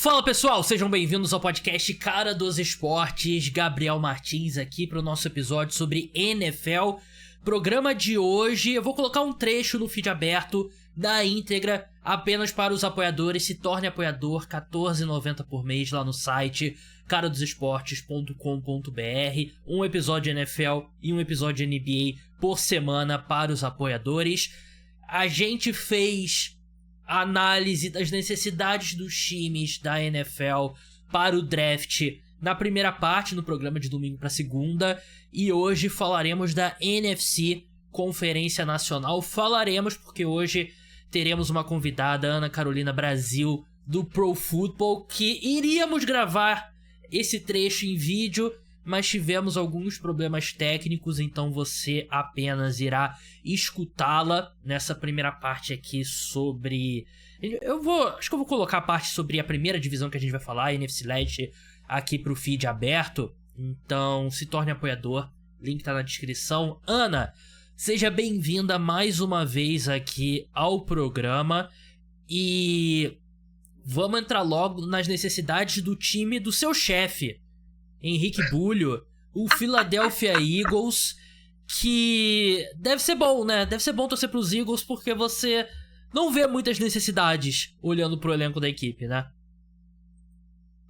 Fala pessoal, sejam bem-vindos ao podcast Cara dos Esportes. Gabriel Martins aqui para o nosso episódio sobre NFL. Programa de hoje, eu vou colocar um trecho no feed aberto da íntegra apenas para os apoiadores. Se torne apoiador, R$14,90 por mês lá no site caradosesportes.com.br. Um episódio de NFL e um episódio de NBA por semana para os apoiadores. A gente fez a análise das necessidades dos times da NFL para o draft na primeira parte, no programa de domingo para segunda, e hoje falaremos da NFC, Conferência Nacional. Falaremos porque hoje teremos uma convidada, Ana Carolina Brasil, do Pro Football, que iríamos gravar esse trecho em vídeo, mas tivemos alguns problemas técnicos, então você apenas irá escutá-la nessa primeira parte aqui sobre... Acho que eu vou colocar a parte sobre a primeira divisão que a gente vai falar, a NFC Leste, aqui pro feed aberto, então se torne apoiador, link tá na descrição. Ana, seja bem-vinda mais uma vez aqui ao programa e vamos entrar logo nas necessidades do time do seu chefe, Henrique Bulho, o Philadelphia Eagles, que deve ser bom, né? Deve ser bom torcer pros Eagles porque você não vê muitas necessidades olhando pro elenco da equipe, né?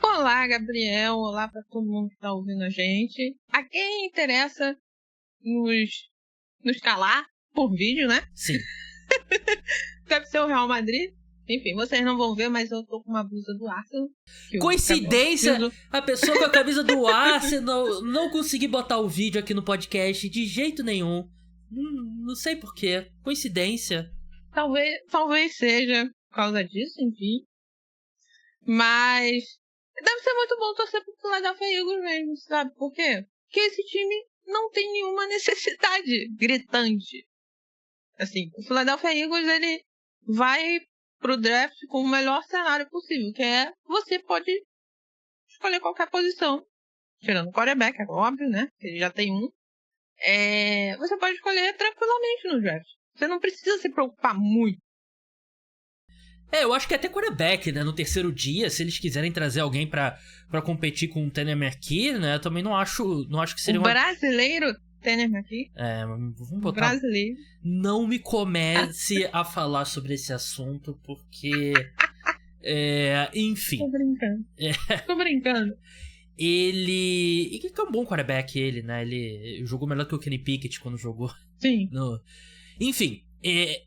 Olá, Gabriel. Olá pra todo mundo que tá ouvindo a gente. A quem interessa nos calar por vídeo, né? Sim. Deve ser o Real Madrid. Enfim, vocês não vão ver, mas eu tô com uma blusa do Arsenal. Coincidência! A pessoa com a camisa do Arsenal não consegui botar o vídeo aqui no podcast de jeito nenhum. Não sei porquê. Coincidência. Talvez seja por causa disso, enfim. Mas deve ser muito bom torcer pro Philadelphia Eagles mesmo, sabe por quê? Porque esse time não tem nenhuma necessidade gritante. Assim, o Philadelphia Eagles, ele vai pro draft com o melhor cenário possível, que é você pode escolher qualquer posição, tirando o quarterback, é óbvio, né? Ele já tem um. Você pode escolher tranquilamente no draft. Você não precisa se preocupar muito. Eu acho que até quarterback, né? No terceiro dia, se eles quiserem trazer alguém pra competir com o Tanner McKee, né? Eu também não acho que seria brasileiro Tanner McKee? Vamos botar... Brasileiro. Não me comece a falar sobre esse assunto, porque... enfim. Tô brincando. Ele... E que é um bom quarterback, ele, né? Ele jogou melhor que o Kenny Pickett quando jogou. Sim. Enfim, é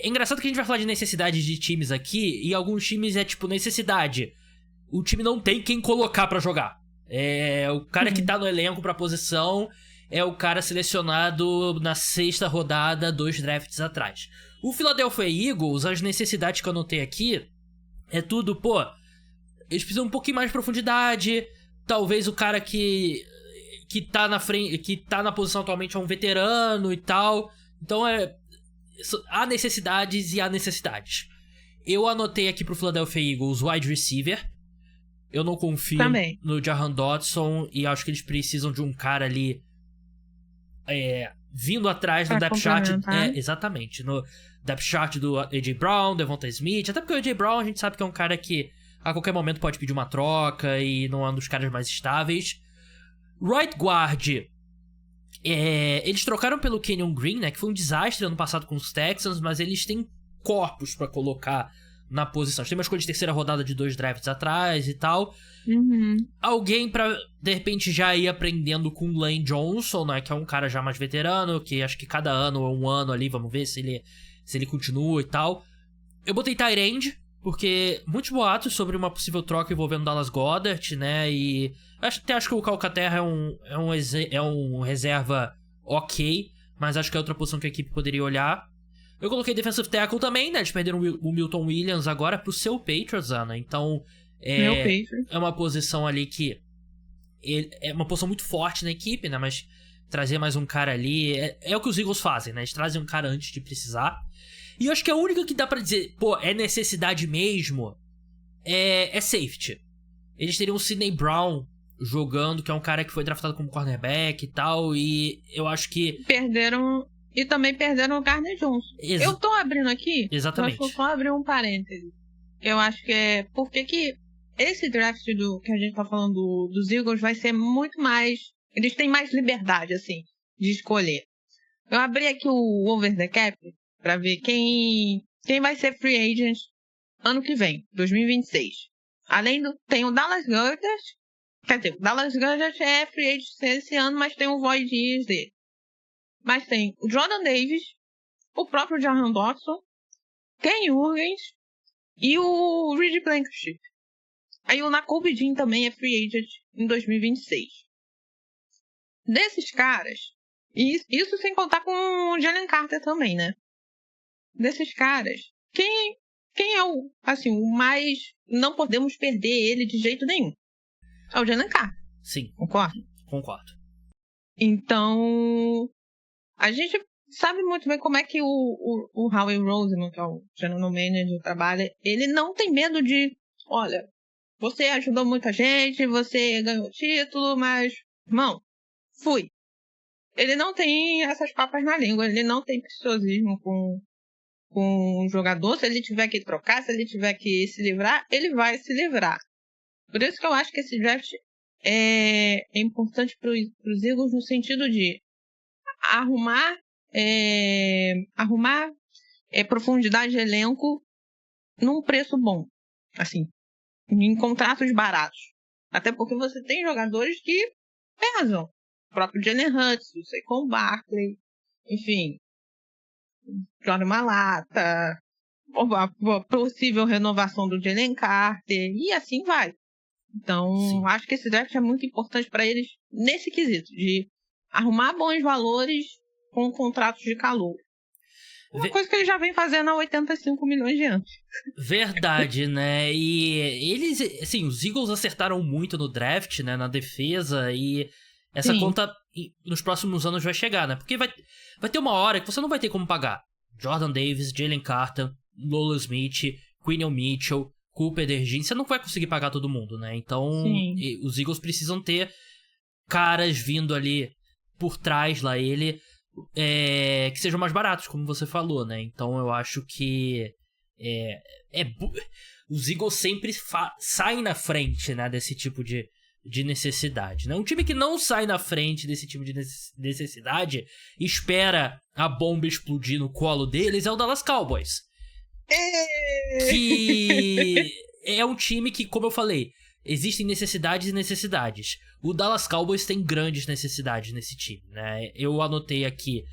engraçado que a gente vai falar de necessidade de times aqui, e alguns times é tipo necessidade. O time não tem quem colocar pra jogar. O cara que tá no elenco pra posição é o cara selecionado na 6ª rodada, 2 drafts atrás. O Philadelphia Eagles, as necessidades que eu anotei aqui, é tudo, eles precisam um pouquinho mais de profundidade. Talvez o cara que tá na frente, que tá na posição atualmente é um veterano e tal. Então há necessidades e há necessidades. Eu anotei aqui pro Philadelphia Eagles wide receiver. Eu não confio também no Jahan Dotson e acho que eles precisam de um cara ali vindo atrás no depth chart. Exatamente. No depth chart do A.J. Brown, Devonta Smith. Até porque o A.J. Brown a gente sabe que é um cara que a qualquer momento pode pedir uma troca e não é um dos caras mais estáveis. Right guard. Eles trocaram pelo Kenyon Green, né? Que foi um desastre ano passado com os Texans, mas eles têm corpos pra colocar na posição. Tem uma escolha de terceira rodada de 2 drafts atrás e tal. Alguém pra, de repente, já ir aprendendo com o Lane Johnson, né? Que é um cara já mais veterano, que acho que cada ano ou um ano ali, vamos ver se ele continua e tal. Eu botei tight end, porque muitos boatos sobre uma possível troca envolvendo Dallas Goedert, né? E acho que o Calcaterra é um reserva ok, mas acho que é outra posição que a equipe poderia olhar. Eu coloquei defensive tackle também, né? Eles perderam o Milton Williams agora pro seu Patriots, Ana. Então, é uma posição ali que... É uma posição muito forte na equipe, né? Mas trazer mais um cara ali... É o que os Eagles fazem, né? Eles trazem um cara antes de precisar. E eu acho que a única que dá pra dizer, é necessidade mesmo, é safety. Eles teriam o Sidney Brown jogando, que é um cara que foi draftado como cornerback e tal, e eu acho que... E também perderam o Gardner Johnson. Eu tô abrindo aqui... Exatamente. Eu só abrir um parêntese. Eu acho que por que esse draft que a gente tá falando dos Eagles vai ser muito mais... Eles têm mais liberdade, assim, de escolher. Eu abri aqui o Over the Cap pra ver quem vai ser free agent ano que vem, 2026. Tem o Dallas Goddard, quer dizer, o Dallas Goddard é free agent esse ano, mas tem o void years dele. Mas tem o Jordan Davis, o próprio Jahan Dotson, Ken Jurgens e o Reed Blankenship. Aí o Nakobe Dean também é free agent em 2026. Desses caras, isso sem contar com o Jalen Carter também, né? Desses caras, quem é o mais... Não podemos perder ele de jeito nenhum. É o Jalen Carter. Sim. Concordo. Então, a gente sabe muito bem como é que o Howie Roseman, que é o general manager, trabalha. Ele não tem medo de... Olha, você ajudou muita gente, você ganhou título, mas... Irmão, fui. Ele não tem essas papas na língua, ele não tem preciosismo com o jogador. Se ele tiver que trocar, se ele tiver que se livrar, ele vai se livrar. Por isso que eu acho que esse draft é importante para os Eagles no sentido de arrumar profundidade de elenco num preço bom, assim, em contratos baratos. Até porque você tem jogadores que pesam. O próprio Jalen Hurts, o Saquon Barkley, enfim, Jordan Malata, a possível renovação do Jalen Carter, e assim vai. Então, sim, acho que esse draft é muito importante para eles nesse quesito, de arrumar bons valores com contratos de calor. Uma coisa que eles já vem fazendo há 85 milhões de anos. Verdade, né? E eles, assim, os Eagles acertaram muito no draft, né? Na defesa, e essa conta nos próximos anos vai chegar, né? Porque vai ter uma hora que você não vai ter como pagar Jordan Davis, Jalen Carter, Nolan Smith, Quinion Mitchell, Cooper DeJean. Você não vai conseguir pagar todo mundo, né? Então, os Eagles precisam ter caras vindo ali por trás lá, que sejam mais baratos, como você falou, né? Então eu acho que os Eagles sempre saem na frente, né, desse tipo de necessidade, né? Um time que não sai na frente desse tipo de necessidade, espera a bomba explodir no colo deles, é o Dallas Cowboys. Que é um time que, como eu falei, existem necessidades e necessidades. O Dallas Cowboys tem grandes necessidades nesse time, né? Eu anotei aqui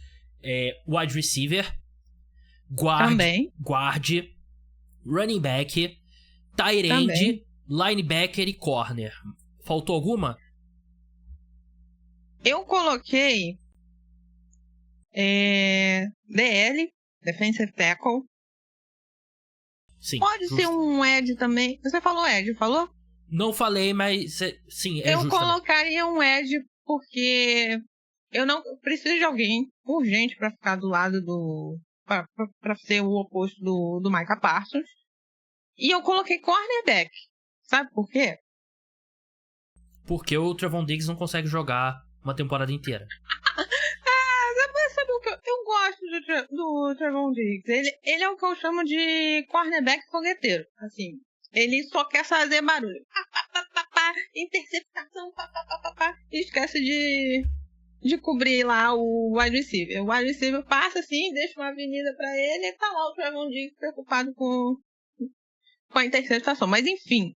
wide receiver, guard, running back, tight end, linebacker e corner. Faltou alguma? Eu coloquei DL, defensive tackle. Sim, pode ser um Ed também. Você falou Ed, falou? Não falei, mas sim, eu justamente colocaria um Ed porque eu não preciso de alguém urgente para ficar do lado para ser o oposto do Micah Parsons. E eu coloquei cornerback. Sabe por quê? Porque o Trevon Diggs não consegue jogar uma temporada inteira. Sabe o que eu gosto do Trevon Diggs? Ele é o que eu chamo de cornerback fogueteiro. Assim, ele só quer fazer barulho. Interceptação, e esquece de cobrir lá o wide receiver. O wide receiver passa assim, deixa uma avenida pra ele e tá lá o Trevon Diggs preocupado com a interceptação. Mas enfim,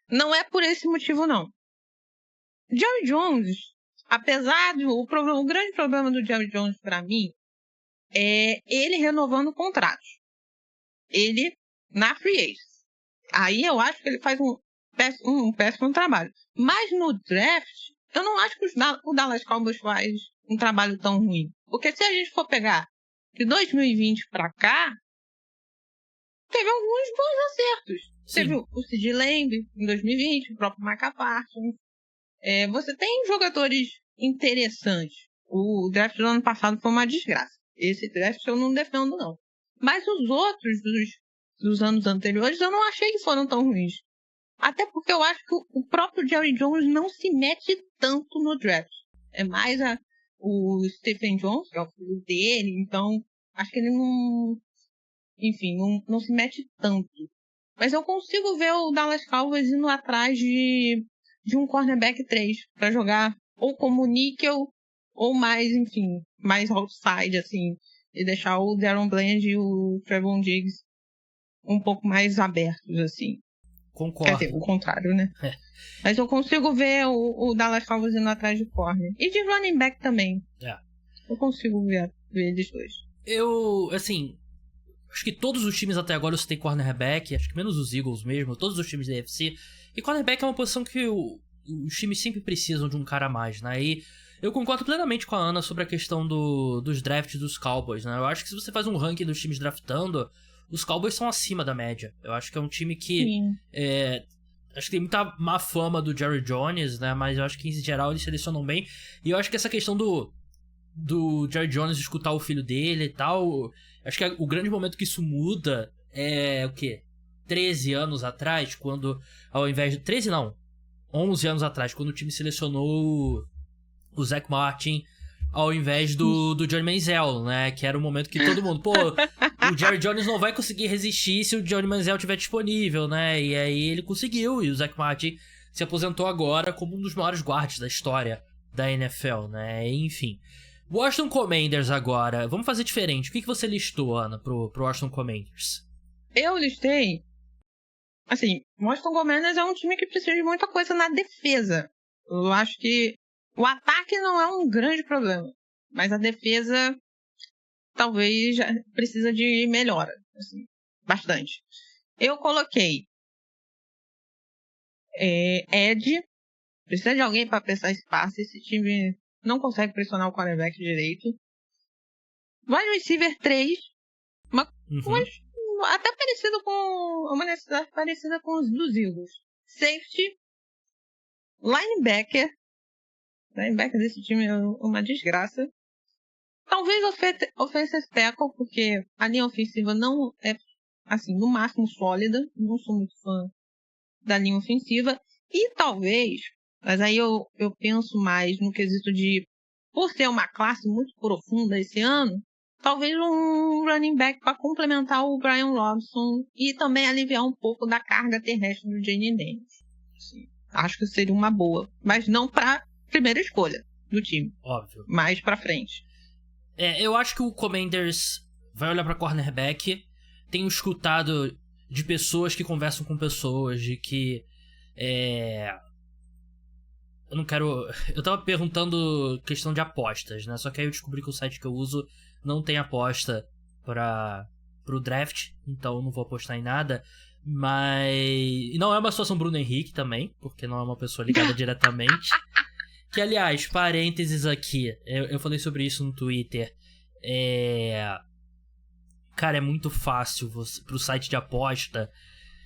não é por esse motivo não. Jerry Jones, apesar o grande problema do Jerry Jones pra mim é ele renovando contratos. Ele na free agent. Aí eu acho que ele faz um péssimo trabalho. Mas no draft, eu não acho que o Dallas Cowboys faz um trabalho tão ruim. Porque se a gente for pegar de 2020 pra cá, teve alguns bons acertos. Sim. Teve o Sid Lamb em 2020, o próprio Micah Parsons. Você tem jogadores interessantes. O draft do ano passado foi uma desgraça. Esse draft eu não defendo, não. Mas os outros dos anos anteriores eu não achei que foram tão ruins. Até porque eu acho que o próprio Jerry Jones não se mete tanto no draft. É mais o Stephen Jones, que é o filho dele, então acho que ele não... Enfim, não se mete tanto. Mas eu consigo ver o Dallas Cowboys indo atrás de um cornerback 3 pra jogar ou como níquel ou mais, enfim, mais outside, assim. E deixar o Darren Bland e o Trevon Diggs um pouco mais abertos, assim. Concordo. Quer dizer, o contrário, né? É. Mas eu consigo ver o Dallas Cowboys indo atrás de corner. E de running back também. É. Eu consigo ver eles dois. Eu, assim, acho que todos os times até agora eu citei cornerback, acho que menos os Eagles mesmo, todos os times da AFC. E cornerback é uma posição que os times sempre precisam de um cara a mais, né? E eu concordo plenamente com a Ana sobre a questão dos drafts dos Cowboys, né? Eu acho que se você faz um ranking dos times draftando, os Cowboys são acima da média. Eu acho que é um time que... acho que tem muita má fama do Jerry Jones, né? Mas eu acho que em geral eles selecionam bem. E eu acho que essa questão do Jerry Jones escutar o filho dele e tal... Acho que o grande momento que isso muda é o quê? 13 anos atrás, quando ao invés de... 13 não, 11 anos atrás, quando o time selecionou o Zach Martin ao invés do Johnny Manziel, né? Que era o momento que todo mundo... Pô, o Jerry Jones não vai conseguir resistir se o Johnny Manziel estiver disponível, né? E aí ele conseguiu, e o Zach Martin se aposentou agora como um dos maiores guardas da história da NFL, né? Enfim... Washington Commanders agora. Vamos fazer diferente. O que você listou, Ana, pro Washington Commanders? Eu listei... Assim, Washington Commanders é um time que precisa de muita coisa na defesa. Eu acho que o ataque não é um grande problema. Mas a defesa talvez já precisa de melhora. Assim, bastante. Eu coloquei Ed. Precisa de alguém para prestar espaço. Esse time não consegue pressionar o quarterback direito. Wide receiver 3. Mas até parecido com... Uma necessidade parecida com os dos Eagles. Safety. Linebacker. Linebacker desse time é uma desgraça. Talvez offensive tackle, porque a linha ofensiva não é, assim, no máximo sólida. Não sou muito fã da linha ofensiva. E talvez... Mas aí eu penso mais no quesito de, por ser uma classe muito profunda esse ano, talvez um running back para complementar o Brian Robinson e também aliviar um pouco da carga terrestre do Jayden Daniels. Acho que seria uma boa, mas não para primeira escolha do time. Óbvio. Mais para frente. Eu acho que o Commanders vai olhar para cornerback. Tenho escutado de pessoas que conversam com pessoas, de que... Eu não quero... Eu tava perguntando questão de apostas, né? Só que aí eu descobri que o site que eu uso não tem aposta pro draft, então eu não vou apostar em nada. Mas... E não é uma situação Bruno Henrique também, porque não é uma pessoa ligada diretamente. Que, aliás, parênteses aqui, eu falei sobre isso no Twitter. Cara, é muito fácil pro site de aposta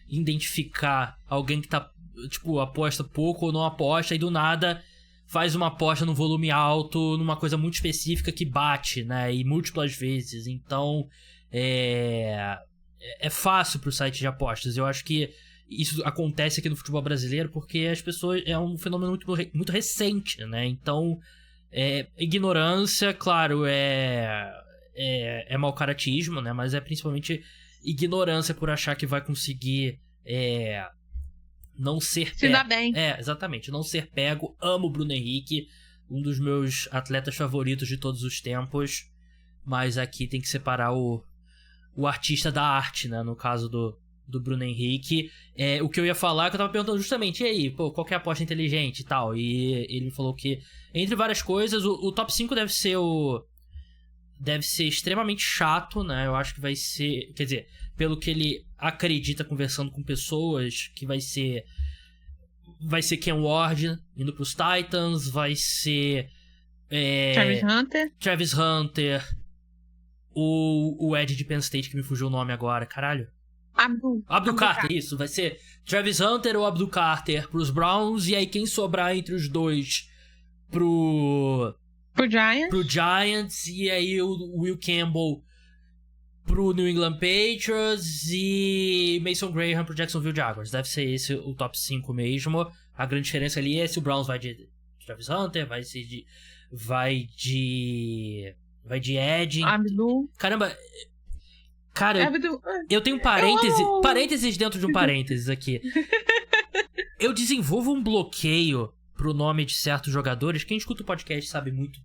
identificar alguém que tá... Tipo, aposta pouco ou não aposta e do nada faz uma aposta num volume alto, numa coisa muito específica que bate, né? E múltiplas vezes. Então, é fácil pro site de apostas. Eu acho que isso acontece aqui no futebol brasileiro porque as pessoas... É um fenômeno muito recente, né? Então, ignorância, claro, é mau caratismo, né? Mas é principalmente ignorância por achar que vai conseguir... não ser pego. Se dá bem. Exatamente. Não ser pego. Amo o Bruno Henrique. Um dos meus atletas favoritos de todos os tempos. Mas aqui tem que separar o artista da arte, né? No caso do Bruno Henrique. O que eu ia falar, que eu tava perguntando justamente, e aí, pô, qual que é a aposta inteligente e tal? E ele me falou que, entre várias coisas, o top 5 deve ser extremamente chato, né? Eu acho que vai ser... Quer dizer, pelo que ele acredita conversando com pessoas, que vai ser Ken Ward indo pros Titans, vai ser... Travis Hunter, o Ed de Penn State, que me fugiu o nome agora, caralho. Abdul Carter, isso, vai ser Travis Hunter ou Abdul Carter pros Browns, e aí quem sobrar entre os dois pro Giants, e aí o Will Campbell pro New England Patriots e Mason Graham pro Jacksonville Jaguars. Deve ser esse o top 5 mesmo. A grande diferença ali é se o Browns vai de Travis Hunter, vai de Ed. Abdul. Caramba, Cara, eu tenho parênteses dentro de um parênteses aqui. Eu desenvolvo um bloqueio pro nome de certos jogadores. Quem escuta o podcast sabe muito,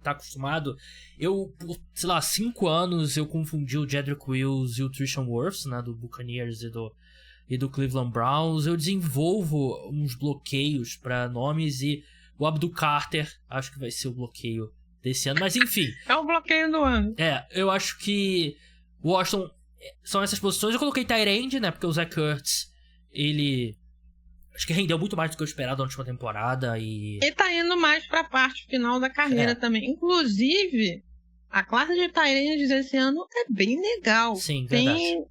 tá acostumado. Eu, por, sei lá, 5 anos, eu confundi o Jedrick Wills e o Tristan Wirfs, né, do Buccaneers e do Cleveland Browns. Eu desenvolvo uns bloqueios pra nomes e o Abdul Carter acho que vai ser o bloqueio desse ano. Mas enfim. É o bloqueio do ano. Eu acho que Washington são essas posições. Eu coloquei tight end, né, porque o Zach Ertz, ele... acho que rendeu muito mais do que eu esperava na última temporada e... ele tá indo mais pra parte final da carreira também. Inclusive, a classe de tight ends esse ano é bem legal. Sim, verdade.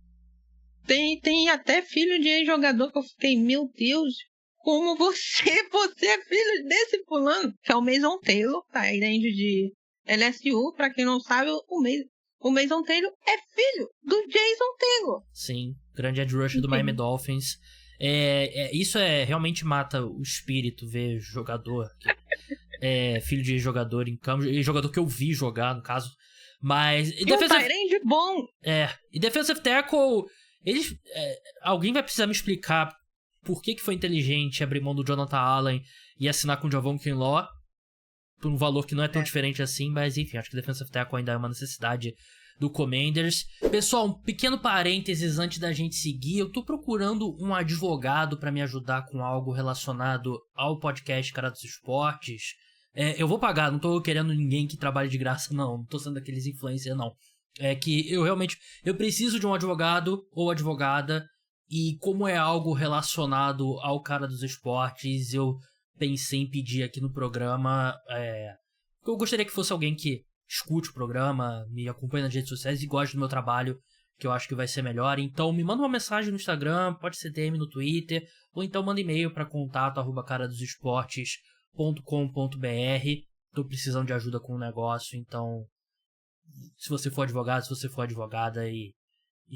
Tem até filho de ex-jogador que eu fiquei, meu Deus, como você é filho desse fulano, que é o Mason Taylor, tight end de LSU. Pra quem não sabe, o Mason Taylor é filho do Jason Taylor. Sim, grande edge rusher do Miami Dolphins. Isso realmente mata o espírito, ver jogador filho de jogador em campo, e jogador que eu vi jogar, no caso. Mas e defensive... bom. E defensive tackle, alguém vai precisar me explicar por que foi inteligente abrir mão do Jonathan Allen e assinar com o Javon Kinlaw por um valor que não é tão diferente assim, mas enfim, acho que defensive tackle ainda é uma necessidade do Commanders. Pessoal, um pequeno parênteses antes da gente seguir. Eu tô procurando um advogado pra me ajudar com algo relacionado ao podcast Cara dos Esportes. Eu vou pagar, não tô querendo ninguém que trabalhe de graça, não tô sendo daqueles influencers, não. É que eu preciso de um advogado ou advogada, e como é algo relacionado ao Cara dos Esportes, eu pensei em pedir aqui no programa. Eu gostaria que fosse alguém que escute o programa, me acompanhe nas redes sociais e goste do meu trabalho, que eu acho que vai ser melhor. Então me manda uma mensagem no Instagram, pode ser DM no Twitter, ou então manda e-mail para contato@caradosesportes.com.br. Tô precisando de ajuda com o negócio, então se você for advogado, se você for advogada e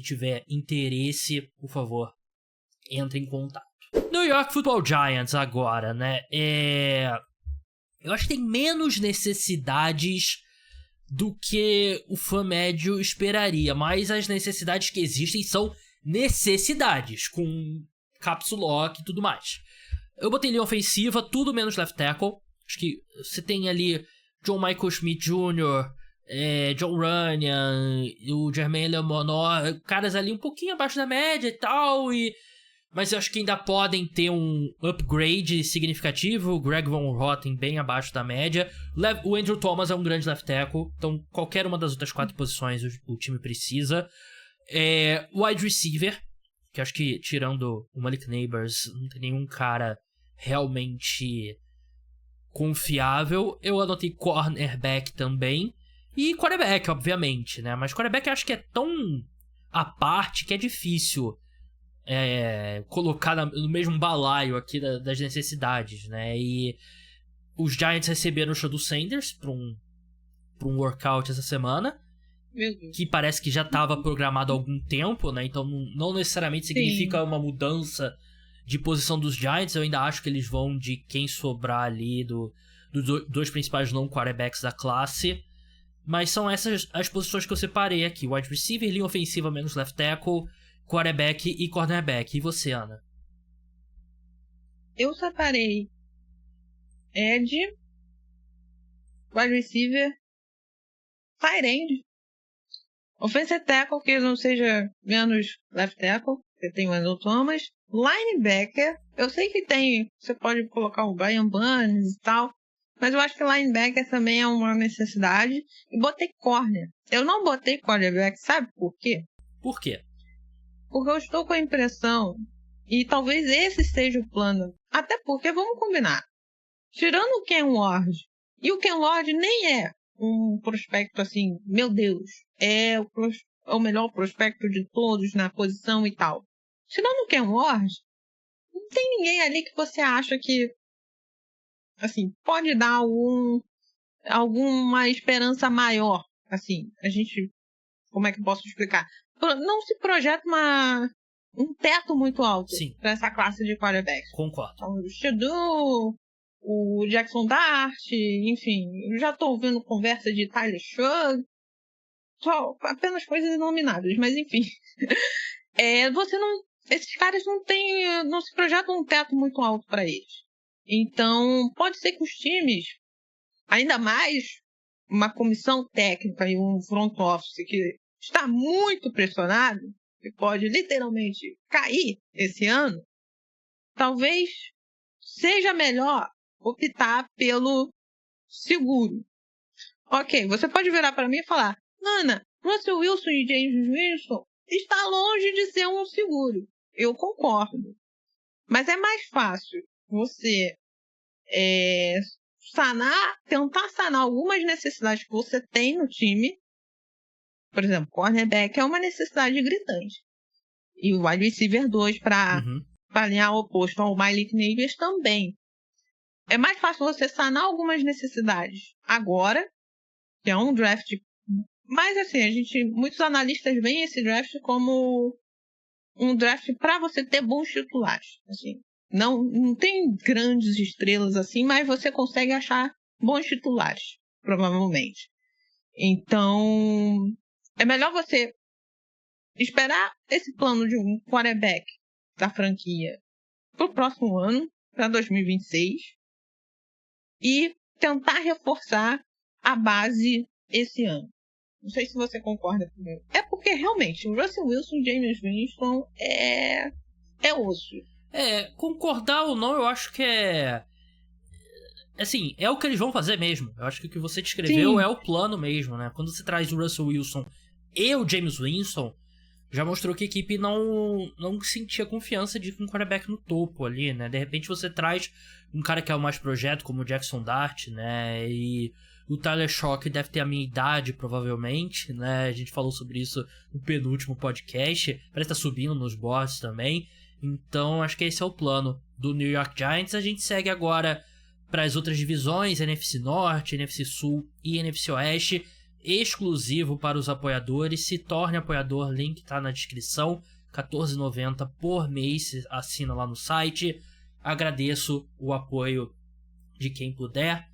tiver interesse, por favor, entre em contato. New York Football Giants agora, né? Eu acho que tem menos necessidades do que o fã médio esperaria, mas as necessidades que existem são necessidades, com caps lock e tudo mais. Eu botei linha ofensiva, tudo menos left tackle. Acho que você tem ali John Michael Schmidt Jr., John Runyan, o Jermaine Lemonor, caras ali um pouquinho abaixo da média e tal, mas eu acho que ainda podem ter um upgrade significativo. O Greg Von Rotten bem abaixo da média. O Andrew Thomas é um grande left tackle, então qualquer uma das outras 4 posições o time precisa. Wide receiver, que acho que tirando o Malik Neighbors, não tem nenhum cara realmente confiável. Eu anotei cornerback também. E quarterback, obviamente, né? Mas quarterback eu acho que é tão à parte que é difícil colocar no mesmo balaio aqui das necessidades, né? E os Giants receberam o Shedeur Sanders pra um workout essa semana, que parece que já estava programado há algum tempo, né? Então não necessariamente significa uma mudança de posição dos Giants. Eu ainda acho que eles vão de quem sobrar ali dos 2 principais não quarterbacks da classe. Mas são essas as posições que eu separei aqui: wide receiver, linha ofensiva menos left tackle, quarterback e cornerback. E você, Ana? Eu separei edge, wide receiver, tight end, offensive tackle, que não seja menos left tackle, porque tem o Andrew Thomas, linebacker. Eu sei que você pode colocar o Brian Burns e tal, mas eu acho que linebacker também é uma necessidade. E botei corner. Eu não botei quarterback, sabe por quê? Por quê? Porque eu estou com a impressão, e talvez esse seja o plano, até porque, vamos combinar, tirando o Ken Ward, e o Ken Ward nem é um prospecto assim, meu Deus, é o melhor prospecto de todos na posição e tal. Tirando o Ken Ward, não tem ninguém ali que você acha que, assim, pode dar alguma esperança maior. Assim, a gente, como é que eu posso explicar? Não se projeta um teto muito alto para essa classe de quarterbacks. Concordo. Então, o Shedeur, o Jackson Dart, enfim, eu já estou ouvindo conversa de Tyler Shough. só apenas coisas inomináveis, mas enfim. Esses caras não se projetam um teto muito alto para eles. Então, pode ser que os times, ainda mais uma comissão técnica e um front office que está muito pressionado, que pode literalmente cair esse ano, talvez seja melhor optar pelo seguro. Ok, você pode virar para mim e falar, Ana, Russell Wilson e James Winston está longe de ser um seguro. Eu concordo. Mas é mais fácil você tentar sanar algumas necessidades que você tem no time. Por exemplo, cornerback é uma necessidade gritante. E o wide receiver 2 para alinhar o oposto ao Malik Neighbors também. É mais fácil você sanar algumas necessidades agora, que é um draft. Mas assim, muitos analistas veem esse draft como um draft para você ter bons titulares. Assim, não tem grandes estrelas assim, mas você consegue achar bons titulares, provavelmente. Então, é melhor você esperar esse plano de um quarterback da franquia para o próximo ano, para 2026, e tentar reforçar a base esse ano. Não sei se você concorda comigo. É porque, realmente, o Russell Wilson e James Winston é osso. Concordar ou não, eu acho que assim, é o que eles vão fazer mesmo. Eu acho que o que você descreveu Sim. é o plano mesmo, né? Quando você traz o Russell Wilson e o James Winston, já mostrou que a equipe não sentia confiança de ir com um quarterback no topo ali, né? De repente você traz um cara que é o mais projeto, como o Jackson Dart, né? E o Tyler Shock deve ter a minha idade, provavelmente, né? A gente falou sobre isso no penúltimo podcast. Parece estar subindo nos boards também. Então, acho que esse é o plano do New York Giants. A gente segue agora para as outras divisões, NFC Norte, NFC Sul e NFC Oeste, exclusivo para os apoiadores. Se torne apoiador, link tá na descrição, R$14,90 por mês, assina lá no site. Agradeço o apoio de quem puder.